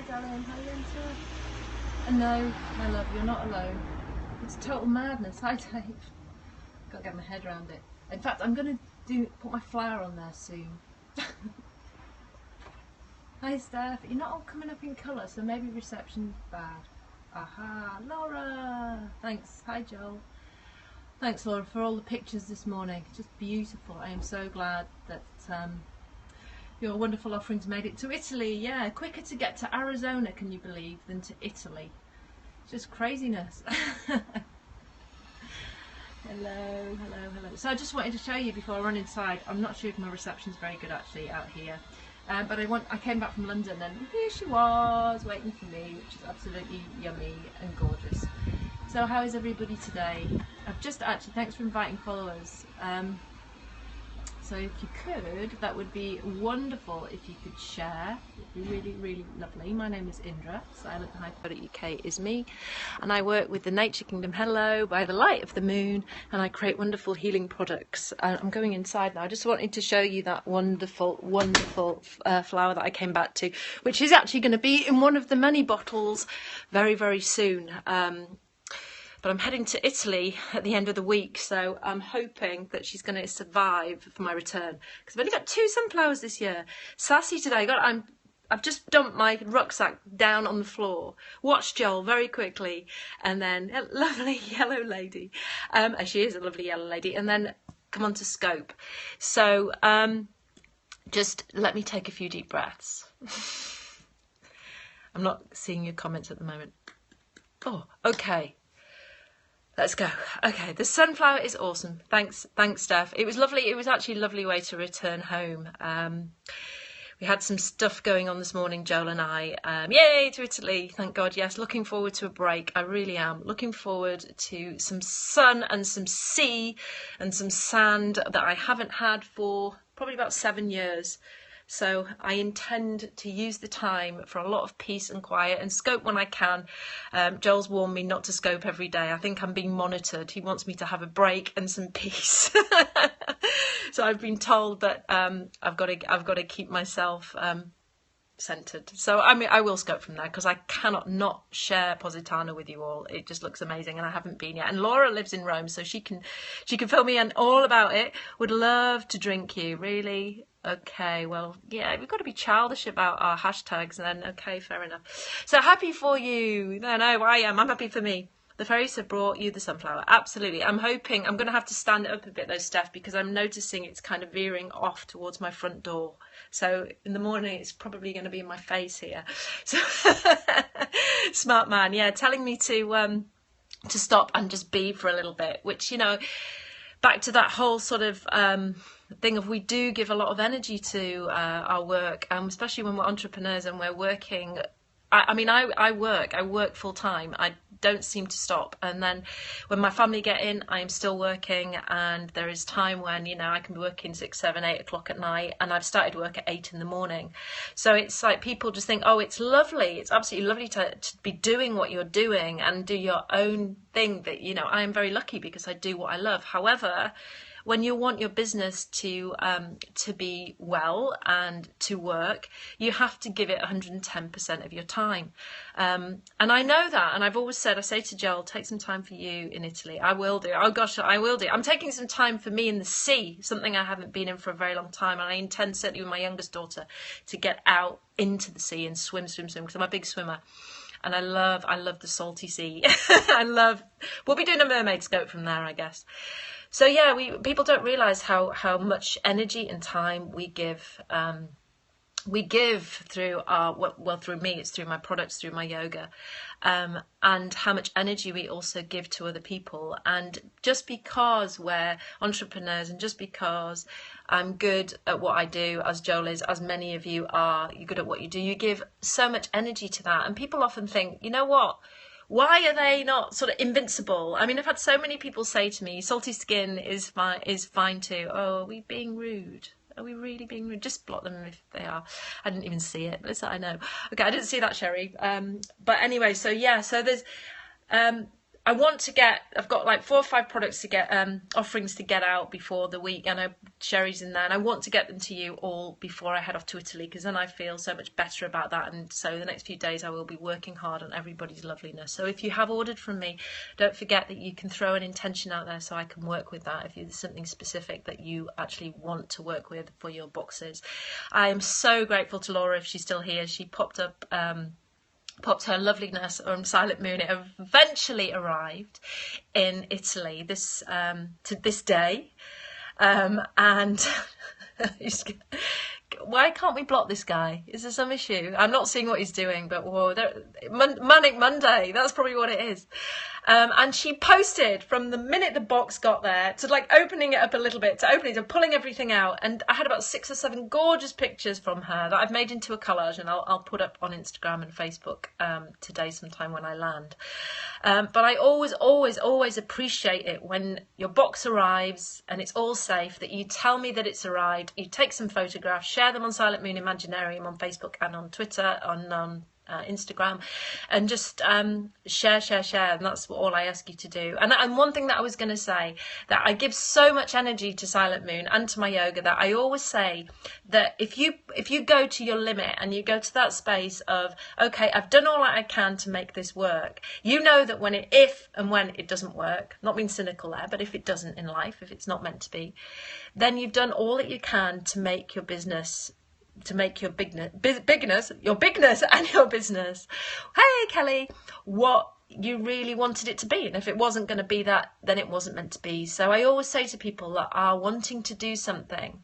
darling. Hi, Linda. And no, my love, you're not alone. It's total madness. Hi, Dave. Got to get my head around it. In fact, I'm going to put my flower on there soon. Hi, Steph. You're not all coming up in colour, so maybe reception's bad. Aha, Laura. Thanks. Hi, Joel. Thanks, Laura, for all the pictures this morning. Just beautiful. I am so glad that your wonderful offerings made it to Italy. Yeah, quicker to get to Arizona, can you believe, than to Italy. Just craziness. Hello. So I just wanted to show you before I run inside. I'm not sure if my reception's very good actually out here. But I came back from London and here she was waiting for me, which is absolutely yummy and gorgeous. So how is everybody today? I've just actually, thanks for inviting followers. So if you could, that would be wonderful if you could share. It would be really, really lovely. My name is Indra, silenthyper.uk is me. And I work with the Nature Kingdom Hello by the light of the moon, and I create wonderful healing products. I'm going inside now. I just wanted to show you that wonderful, wonderful flower that I came back to, which is actually going to be in one of the many bottles very, very soon. But I'm heading to Italy at the end of the week, so I'm hoping that she's going to survive for my return. Because I've only got 2 sunflowers this year. Sassy today. I've just dumped my rucksack down on the floor. Watched Joel very quickly, and then a lovely yellow lady. She is a lovely yellow lady. And then come on to Scope. So just let me take a few deep breaths. I'm not seeing your comments at the moment. Oh, okay. Let's go. Okay, the sunflower is awesome. Thanks, Steph. It was lovely. It was actually a lovely way to return home. We had some stuff going on this morning, Joel and I. Yay, to Italy, thank God. Yes, looking forward to a break. I really am. Looking forward to some sun and some sea and some sand that I haven't had for probably about 7 years. So I intend to use the time for a lot of peace and quiet and scope when I can. Joel's warned me not to scope every day. I think I'm being monitored. He wants me to have a break and some peace. So I've been told that I've got to keep myself centered. So I mean, I will scope from there because I cannot not share Positano with you all. It just looks amazing, and I haven't been yet. And Laura lives in Rome, so she can fill me in all about it. Would love to drink you, really. Okay, well, yeah, we've got to be childish about our hashtags then. Okay, fair enough. So happy for you. No, I am. I'm happy for me. The fairies have brought you the sunflower. Absolutely. I'm hoping, I'm going to have to stand it up a bit though, Steph, because I'm noticing it's kind of veering off towards my front door. So in the morning, it's probably going to be in my face here. So smart man. Yeah, telling me to stop and just be for a little bit, which, you know, back to that whole sort of thing of we do give a lot of energy to our work, especially when we're entrepreneurs and we're working. I work full time. I don't seem to stop. And then when my family get in, I am still working, and there is time when, you know, I can be working 6, 7, 8 o'clock at night, and I've started work at 8 in the morning. So it's like people just think, oh, it's lovely. It's absolutely lovely to be doing what you're doing and do your own thing. That, you know, I am very lucky because I do what I love. However, when you want your business to be well and to work, you have to give it 110% of your time. And I know that, and I've always said, I say to Joel, take some time for you in Italy. I will do. Oh gosh, I will do. I'm taking some time for me in the sea, something I haven't been in for a very long time, and I intend, certainly with my youngest daughter, to get out into the sea and swim, because I'm a big swimmer. And I love the salty sea. We'll be doing a mermaid scope from there, I guess. So yeah, people don't realise how much energy and time we give through through me, it's through my products, through my yoga, and how much energy we also give to other people. And just because we're entrepreneurs, and just because I'm good at what I do, as Joel is, as many of you are, you're good at what you do, you give so much energy to that. And people often think, you know what? Why are they not sort of invincible? I mean, I've had so many people say to me, salty skin is fine too. Oh, are we being rude? Are we really being rude? Just block them if they are. I didn't even see it. Listen, I know. Okay, I didn't see that, Sherry. But anyway, so yeah, so there's... I want to get, I've got like 4 or 5 products to get, offerings to get out before the week. I know Sherry's in there, and I want to get them to you all before I head off to Italy, because then I feel so much better about that. And so the next few days I will be working hard on everybody's loveliness. So if you have ordered from me, don't forget that you can throw an intention out there so I can work with that if there's something specific that you actually want to work with for your boxes. I am so grateful to Laura if she's still here. She popped her loveliness on Silent Moon. It eventually arrived in Italy to this day, and why can't we block this guy? Is there some issue? I'm not seeing what he's doing, but whoa, Manic Monday, that's probably what it is. And she posted from the minute the box got there to like opening it up a little bit, to opening it, to pulling everything out. And I had about 6 or 7 gorgeous pictures from her that I've made into a collage, and I'll put up on Instagram and Facebook today sometime when I land. But I always appreciate it when your box arrives and it's all safe, that you tell me that it's arrived, you take some photographs, share them on Silent Moon Imaginarium on Facebook and on Twitter, on Instagram, and just share, and that's all I ask you to do. And one thing that I was going to say, that I give so much energy to Silent Moon and to my yoga, that I always say that if you go to your limit and you go to that space of, okay, I've done all I can to make this work, you know that if and when it doesn't work, not being cynical there, but if it doesn't in life, if it's not meant to be, then you've done all that you can to make your business, to make your bigness and your business, hey Kelly, what you really wanted it to be. And if it wasn't going to be that, then it wasn't meant to be. So I always say to people that are wanting to do something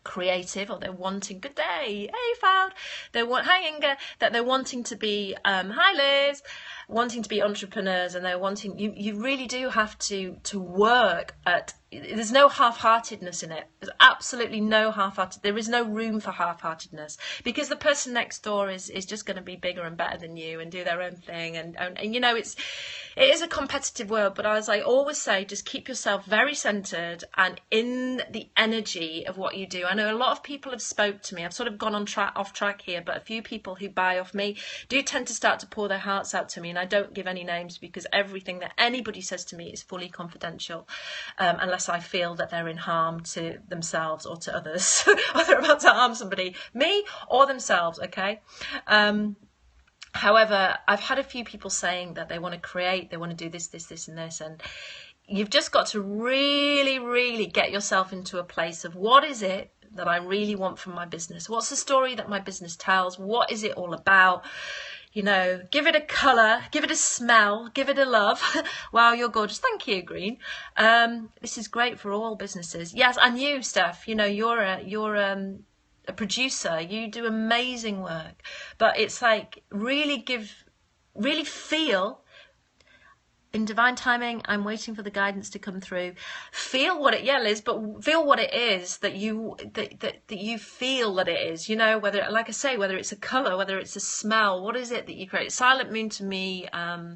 creative, or they're wanting, good day, hey Found, hi Inga, that they're wanting to be, hi Liz, wanting to be entrepreneurs, and they're wanting, you really do have to work at, there's no half-heartedness in it. There's absolutely no half-hearted. There is no room for half-heartedness, because the person next door is just going to be bigger and better than you and do their own thing. And you know, it is a competitive world. But as I always say, just keep yourself very centered and in the energy of what you do. I know a lot of people have spoke to me. I've sort of gone off track here, but a few people who buy off me do tend to start to pour their hearts out to me, and I don't give any names, because everything that anybody says to me is fully confidential, unless I feel that they're in harm to themselves or to others, or they're about to harm somebody, me or themselves, okay? However, I've had a few people saying that they want to create, they want to do this, and this, and you've just got to really, really get yourself into a place of, what is it that I really want from my business? What's the story that my business tells? What is it all about? You know, give it a colour, give it a smell, give it a love. Wow, you're gorgeous. Thank you, Green. This is great for all businesses. Yes, and you, Steph, you know, you're a producer. You do amazing work. But it's like, really feel, in divine timing, I'm waiting for the guidance to come through. Feel what it, yeah, Liz, but feel what it is that you feel that it is. You know, whether, like I say, whether it's a colour, whether it's a smell, what is it that you create? Silent Moon to me, I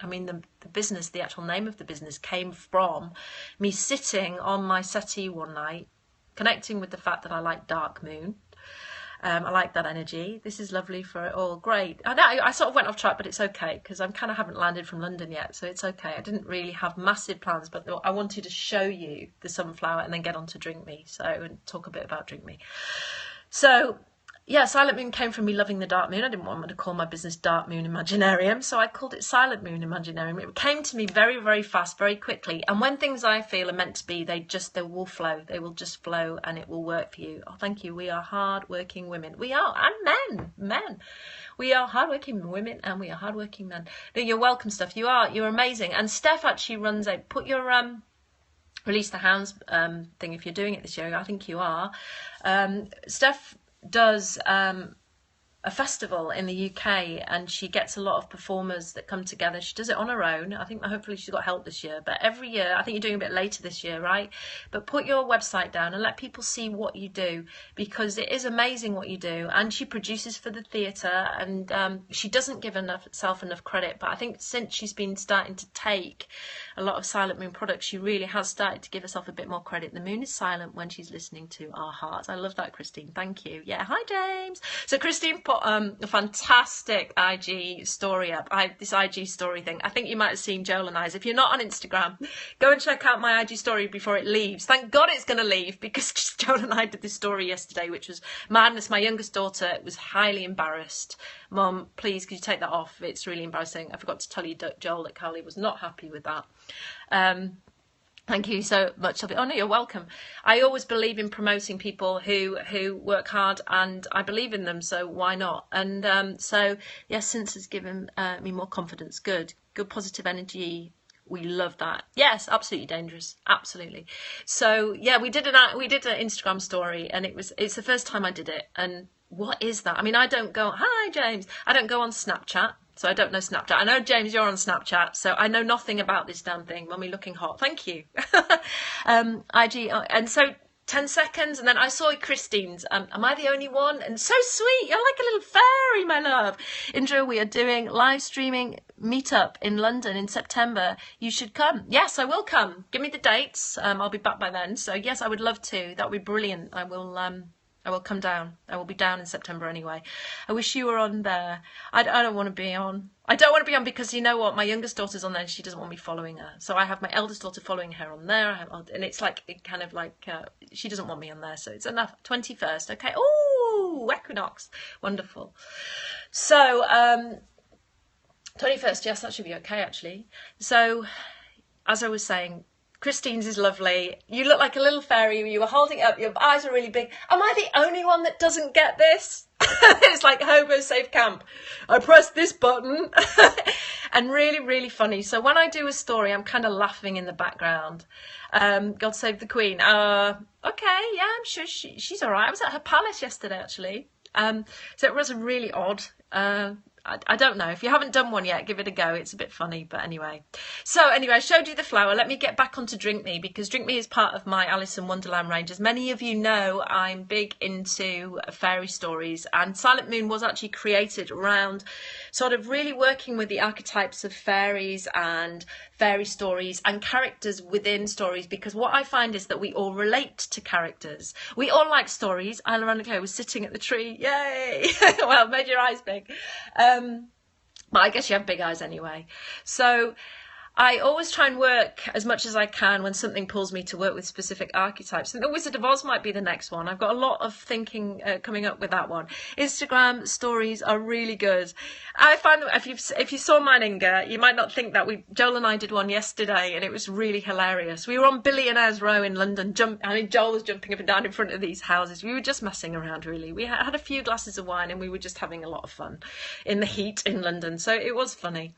mean, the business, the actual name of the business came from me sitting on my settee one night, connecting with the fact that I like dark moon. I like that energy. This is lovely for it all. Great. I know I sort of went off track, but it's okay, because I kind of haven't landed from London yet, so it's okay. I didn't really have massive plans, but I wanted to show you the sunflower and then get on to Drink Me, and talk a bit about Drink Me. So yeah, Silent Moon came from me loving the dark moon. I didn't want to call my business Dark Moon Imaginarium, so I called it Silent Moon Imaginarium. It came to me very, very fast, very quickly. And when things I feel are meant to be, they will flow. They will just flow, and it will work for you. Oh, thank you. We are hard-working women. We are, and men. We are hard-working women, and we are hard-working men. No, you're welcome, Steph. You're amazing. And Steph actually runs a, put your Release the Hounds thing if you're doing it this year. I think you are. Steph does a festival in the UK, and she gets a lot of performers that come together. She does it on her own. I think hopefully she's got help this year, but every year, I think you're doing a bit later this year, right? But put your website down and let people see what you do, because it is amazing what you do. And she produces for the theatre, and she doesn't give herself enough credit, but I think since she's been starting to take a lot of Silent Moon products, she really has started to give herself a bit more credit. The moon is silent when she's listening to our hearts. I love that, Christine. Thank you. Yeah, hi James. So Christine got a fantastic IG story up. This IG story thing. I think you might have seen Joel and I's. If you're not on Instagram, go and check out my IG story before it leaves. Thank God it's going to leave, because Joel and I did this story yesterday, which was madness. My youngest daughter was highly embarrassed. Mum, please, could you take that off? It's really embarrassing. I forgot to tell you, Joel, that Carly was not happy with that. Thank you so much. Oh no, you're welcome. I always believe in promoting people who work hard, and I believe in them, so why not? And so yes, since has given me more confidence. Good positive energy. We love that. Yes, absolutely dangerous. Absolutely. So yeah, we did an Instagram story, and it's the first time I did it. And what is that? I mean, I don't go, hi James. I don't go on Snapchat. So I don't know Snapchat. I know, James, you're on Snapchat, so I know nothing about this damn thing. Mummy looking hot. Thank you. IG, and so 10 seconds, and then I saw Christine's. Am I the only one? And so sweet. You're like a little fairy, my love. Indra, we are doing live streaming meetup in London in September. You should come. Yes, I will come. Give me the dates. I'll be back by then. So yes, I would love to. That would be brilliant. I will come down. I will be down in September anyway. I wish you were on there. I don't want to be on. I don't want to be on because you know what? My youngest daughter's on there and she doesn't want me following her. So I have my eldest daughter following her on there. And it's like, she doesn't want me on there. So it's enough. 21st. Okay. Oh, equinox. Wonderful. So, 21st. Yes, that should be okay, actually. So, as I was saying, Christine's is lovely. You look like a little fairy. You were holding it up. Your eyes are really big. Am I the only one that doesn't get this? It's like Hobo Safe Camp. I pressed this button. And really, really funny. So when I do a story, I'm kind of laughing in the background. God Save the Queen. Okay, yeah, I'm sure she's all right. I was at her palace yesterday, actually. So it was really odd. I don't know. If you haven't done one yet, give it a go. It's a bit funny, but anyway. So anyway, I showed you the flower. Let me get back onto Drink Me, because Drink Me is part of my Alice in Wonderland range. As many of you know, I'm big into fairy stories, and Silent Moon was actually created around sort of really working with the archetypes of fairies and fairy stories and characters within stories, because what I find is that we all relate to characters. We all like stories. Ironically, I was sitting at the tree. Yay! Well, made your eyes big. But I guess you have big eyes anyway. So I always try and work as much as I can when something pulls me to work with specific archetypes. And the Wizard of Oz might be the next one. I've got a lot of thinking coming up with that one. Instagram stories are really good. I find that if you saw mine, Inga, you might not think that. Joel and I did one yesterday, and it was really hilarious. We were on Billionaires Row in London. Joel was jumping up and down in front of these houses. We were just messing around, really. We had a few glasses of wine, and we were just having a lot of fun in the heat in London. So it was funny.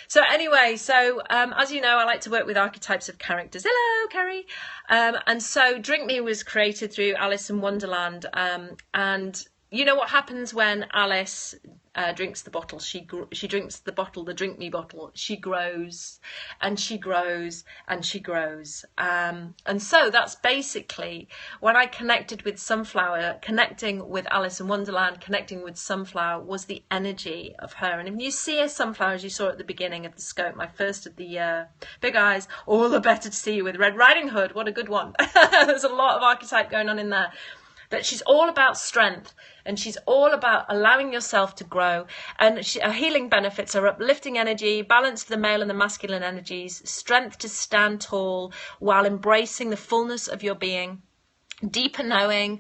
So anyway, as you know, I like to work with archetypes of characters. Hello, Kerry. And so Drink Me was created through Alice in Wonderland. And you know what happens when Alice drinks the bottle? She drinks the bottle, the Drink Me bottle. She grows and she grows and she grows. And so that's basically when I connected with Sunflower, connecting with Alice in Wonderland, connecting with Sunflower was the energy of her. And if you see a Sunflower, as you saw at the beginning of the scope, my first of the year, big eyes, all the better to see you with Red Riding Hood. What a good one. There's a lot of archetype going on in there. That she's all about strength, and she's all about allowing yourself to grow. And her healing benefits are uplifting energy, balance of the male and the masculine energies, strength to stand tall while embracing the fullness of your being, deeper knowing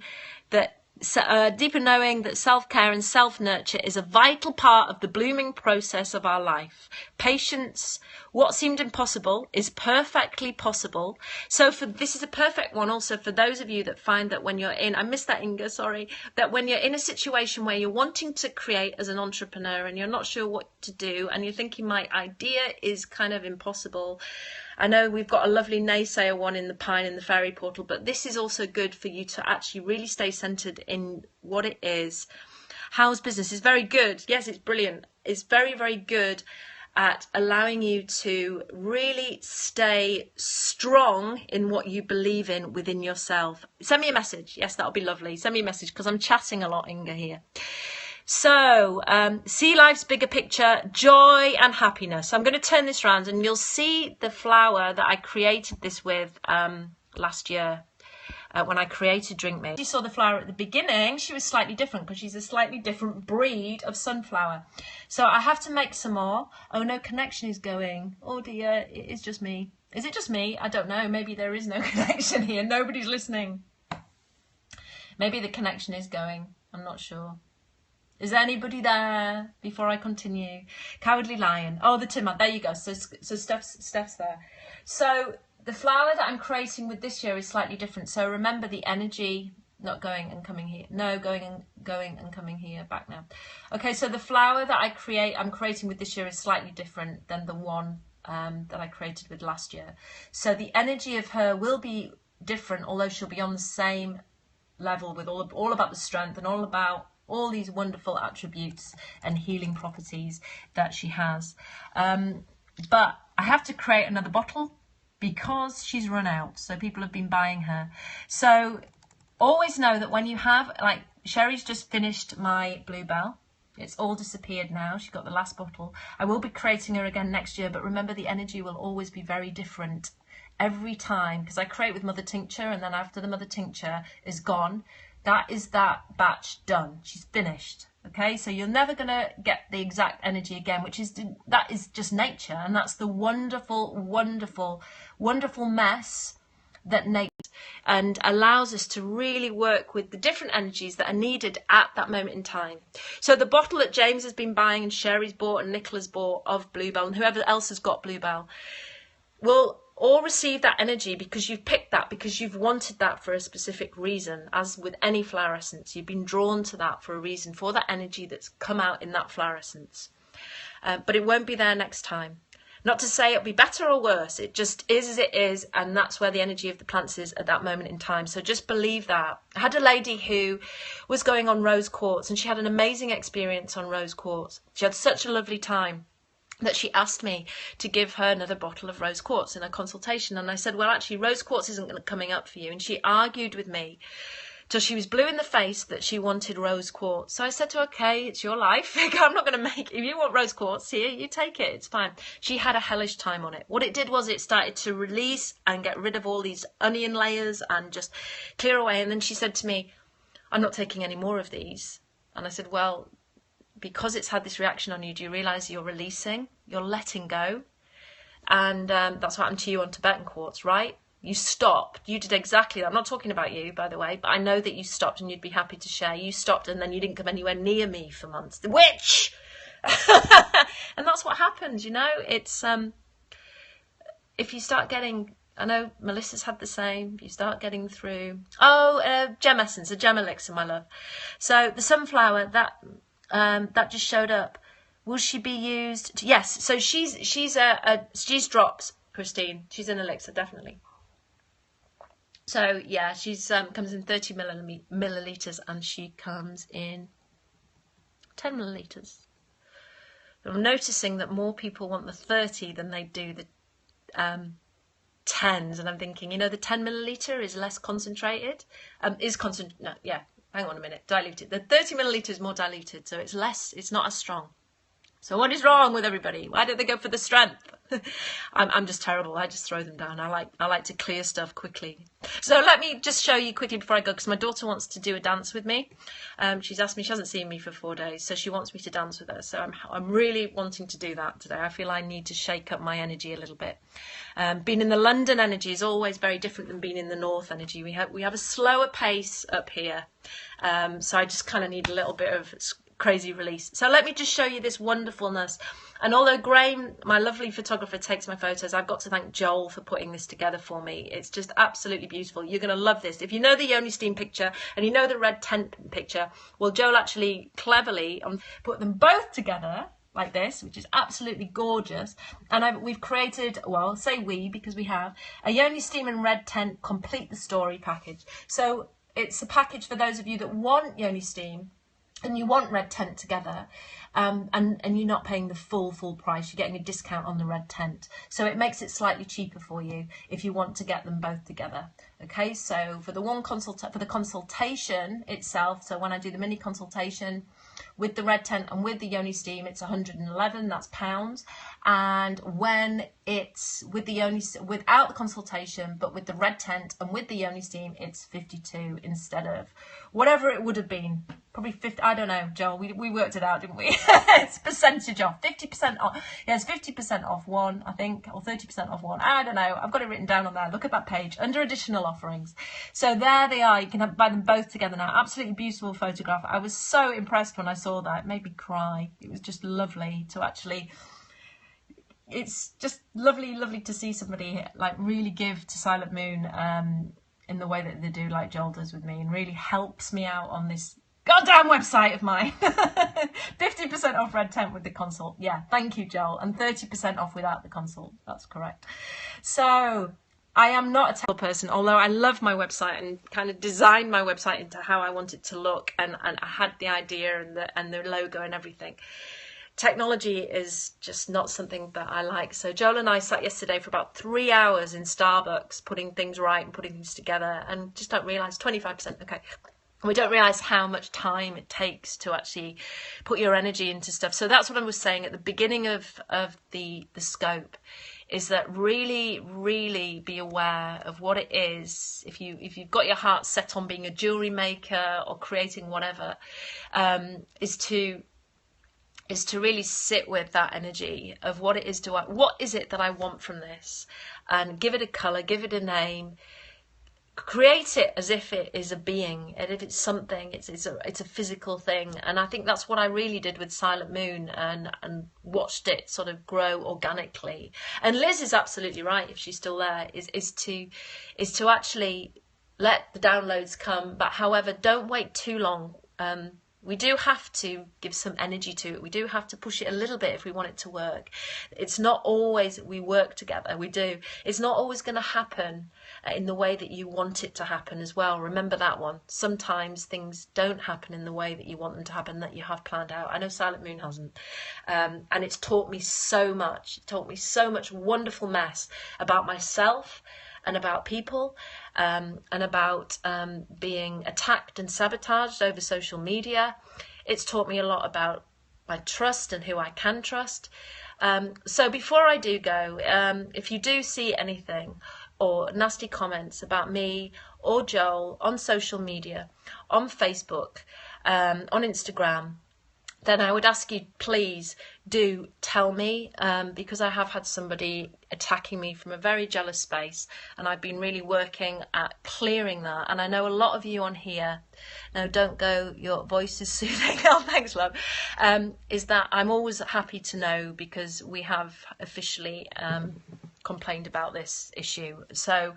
that self-care and self-nurture is a vital part of the blooming process of our life. Patience, what seemed impossible is perfectly possible. So this is a perfect one also for those of you that find that when you're I missed that, Inga, sorry, that when you're in a situation where you're wanting to create as an entrepreneur and you're not sure what to do and you're thinking my idea is kind of impossible. I know we've got a lovely naysayer one in the Pine in the Fairy Portal, but this is also good for you to actually really stay centered in what it is. House business is very good. Yes, it's brilliant. It's very, very good at allowing you to really stay strong in what you believe in within yourself. Send me a message. Yes, that'll be lovely. Send me a message because I'm chatting a lot, Inga, here. So, see life's bigger picture, joy and happiness. So I'm going to turn this around and you'll see the flower that I created this with last year. when I created Drink Me. You saw the flower at the beginning, she was slightly different because she's a slightly different breed of sunflower. So I have to make some more. Oh no, connection is going. Oh dear, it is just me. Is it just me? I don't know. Maybe there is no connection here. Nobody's listening. Maybe the connection is going. I'm not sure. Is there anybody there before I continue? Cowardly Lion. Oh, the Timber. There you go. So Steph's there. So the flower that I'm creating with this year is slightly different. So remember the energy, not going and coming here. No, going and coming here. Back now. Okay, so the flower that I'm creating with this year is slightly different than the one that I created with last year. So the energy of her will be different, although she'll be on the same level with all about the strength and all about all these wonderful attributes and healing properties that she has. But I have to create another bottle because she's run out. So people have been buying her. So always know that when you have, like Sherry's just finished my Bluebell. It's all disappeared now. She got the last bottle. I will be creating her again next year, but remember the energy will always be very different every time, because I create with Mother Tincture, and then after the Mother Tincture is gone, that is that batch done. She's finished. Okay, so you're never going to get the exact energy again, that is just nature, and that's the wonderful, wonderful, wonderful mess that nature and allows us to really work with the different energies that are needed at that moment in time. So the bottle that James has been buying and Sherry's bought and Nicola's bought of Bluebell and whoever else has got Bluebell will all receive that energy because you've picked that, because you've wanted that for a specific reason. As with any flower essence, you've been drawn to that for a reason, for that energy that's come out in that flower essence. But it won't be there next time. Not to say it'll be better or worse, it just is as it is, and that's where the energy of the plants is at that moment in time. So just believe that. I had a lady who was going on rose quartz, and she had an amazing experience on rose quartz. She had such a lovely time that she asked me to give her another bottle of rose quartz in a consultation. And I said, well, actually, rose quartz isn't coming up for you. And she argued with me till she was blue in the face that she wanted rose quartz. So I said to her, okay, it's your life. I'm not going to make, if you want rose quartz, here, you take it. It's fine. She had a hellish time on it. What it did was it started to release and get rid of all these onion layers and just clear away. And then she said to me, I'm not taking any more of these. And I said, well, because it's had this reaction on you, do you realise you're releasing, you're letting go? And that's what happened to you on Tibetan quartz, right? You stopped. You did exactly that. I'm not talking about you, by the way, but I know that you stopped, and you'd be happy to share. You stopped, and then you didn't come anywhere near me for months. The witch! And that's what happens, you know? It's, if you start getting, I know Melissa's had the same, if you start getting through, gem essence, a gem elixir, my love. So the sunflower, that just showed up. Will she be used? Yes. So she's drops, Christine. She's an elixir, definitely. So yeah, she's comes in 30 milliliters, and she comes in 10 milliliters. I'm noticing that more people want the 30 than they do the 10s, and I'm thinking, you know, the 10 milliliter is less concentrated. Hang on a minute, diluted. The 30 milliliter is more diluted, so it's less, it's not as strong. So what is wrong with everybody? Why don't they go for the strength? I'm just terrible. I just throw them down. I like to clear stuff quickly. So let me just show you quickly before I go, because my daughter wants to do a dance with me. She's asked me, she hasn't seen me for 4 days, so she wants me to dance with her. So I'm really wanting to do that today. I feel I need to shake up my energy a little bit. Being in the London energy is always very different than being in the North energy. We have a slower pace up here. So I just kind of need a little bit of crazy release. So let me just show you this wonderfulness. And although Graham, my lovely photographer, takes my photos, I've got to thank Joel for putting this together for me. It's just absolutely beautiful. You're going to love this. If you know the Yoni Steam picture and you know the red tent picture, well, Joel actually cleverly put them both together like this, which is absolutely gorgeous. And we've created, well, say we, because we have, a Yoni Steam and red tent complete the story package. So it's a package for those of you that want Yoni Steam and you want red tent together, and you're not paying the full price. You're getting a discount on the red tent, so it makes it slightly cheaper for you if you want to get them both together. Okay, so for the consultation itself, so when I do the mini consultation, With the red tent and with the yoni steam, it's 111, that's pounds. And when it's with the yoni, without the consultation, but with the red tent and with the yoni steam, it's 52 instead of whatever it would have been. Probably 50, I don't know, Joel, we worked it out, didn't we? It's percentage off, 50% off. Yeah, it's 50% off one, I think, or 30% off one. I don't know. I've got it written down on there. Look at that page, under additional offerings. So there they are. You can buy them both together now. Absolutely beautiful photograph. I was so impressed when I saw that. It made me cry. It was just lovely to actually... It's just lovely to see somebody like really give to Silent Moon in the way that they do, like Joel does with me, and really helps me out on this goddamn website of mine. 50% off red tent with the consult. Yeah, thank you, Joel. And 30% off without the consult. That's correct. So I am not a technical person, although I love my website and kind of designed my website into how I want it to look, and I had the idea and the logo and everything. Technology is just not something that I like. So Joel and I sat yesterday for about 3 hours in Starbucks putting things right and putting things together, and just don't realise 25%. Okay. We don't realise how much time it takes to actually put your energy into stuff. So that's what I was saying at the beginning of the scope, is that really be aware of what it is. If you've got your heart set on being a jewellery maker or creating whatever, is to really sit with that energy of what it is what is it that I want from this, and give it a colour, give it a name, create it as if it is a being, and if it's something, it's a physical thing. And I think that's what I really did with Silent Moon, and watched it sort of grow organically. And Liz is absolutely right, if she's still there, is to actually let the downloads come, but however, don't wait too long. We do have to give some energy to it. We do have to push it a little bit if we want it to work. It's not always we work together. We do. It's not always going to happen in the way that you want it to happen as well. Remember that one. Sometimes things don't happen in the way that you want them to happen, that you have planned out. I know Silent Moon hasn't. And it's taught me so much. It taught me so much wonderful mess about myself and about people, and about being attacked and sabotaged over social media. It's taught me a lot about my trust and who I can trust. So before I do go, if you do see anything or nasty comments about me or Joel on social media, on Facebook, on Instagram, then I would ask you, please do tell me, because I have had somebody attacking me from a very jealous space, and I've been really working at clearing that. And I know a lot of you on here, no, don't go, your voice is soothing, oh thanks love, is that I'm always happy to know, because we have officially complained about this issue. So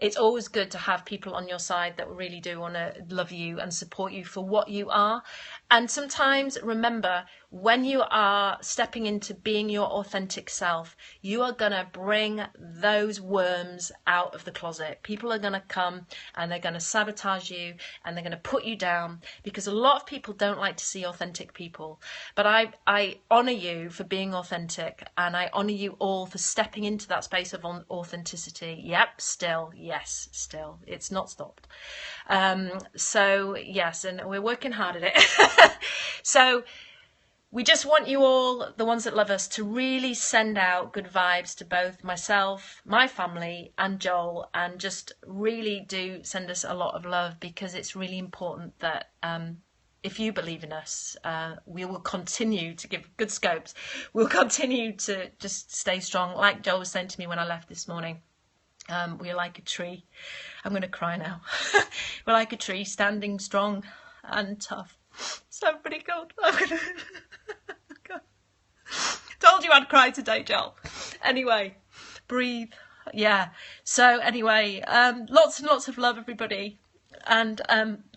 it's always good to have people on your side that really do want to love you and support you for what you are. And sometimes remember, when you are stepping into being your authentic self, you are going to bring those worms out of the closet. People are going to come and they're going to sabotage you, and they're going to put you down, because a lot of people don't like to see authentic people. But I honour you for being authentic, and I honour you all for stepping into that space of authenticity. Yep, still, yes, still, it's not stopped. So yes, and we're working hard at it. So we just want you all, the ones that love us, to really send out good vibes to both myself, my family and Joel, and just really do send us a lot of love, because it's really important that if you believe in us, we will continue to give good scopes. We'll continue to just stay strong. Like Joel was saying to me when I left this morning, we're like a tree. I'm going to cry now. We're like a tree, standing strong and tough. So pretty good. Told you I'd cry today, Joel. Anyway, breathe. Yeah. So anyway, lots and lots of love, everybody. And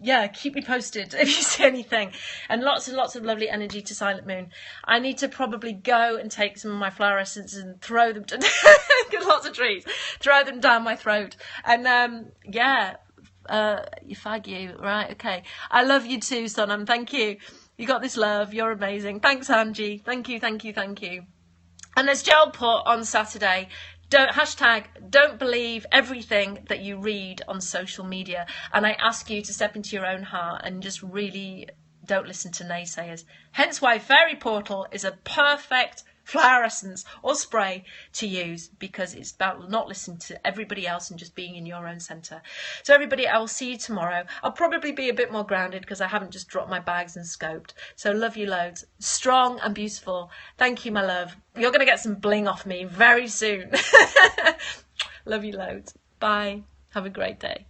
yeah, keep me posted if you see anything. And lots of lovely energy to Silent Moon. I need to probably go and take some of my flower essences and throw them to lots of trees. Throw them down my throat. And yeah, you fag you. Right, okay. I love you too, Sonam. Thank you. You got this, love. You're amazing. Thanks, Angie. Thank you. And as Joel put on Saturday, don't believe everything that you read on social media. And I ask you to step into your own heart and just really don't listen to naysayers. Hence why Fairy Portal is a perfect flower essence or spray to use, because it's about not listening to everybody else and just being in your own centre. So everybody, I will see you tomorrow. I'll probably be a bit more grounded because I haven't just dropped my bags and scoped. So love you loads. Strong and beautiful. Thank you, my love. You're going to get some bling off me very soon. Love you loads. Bye. Have a great day.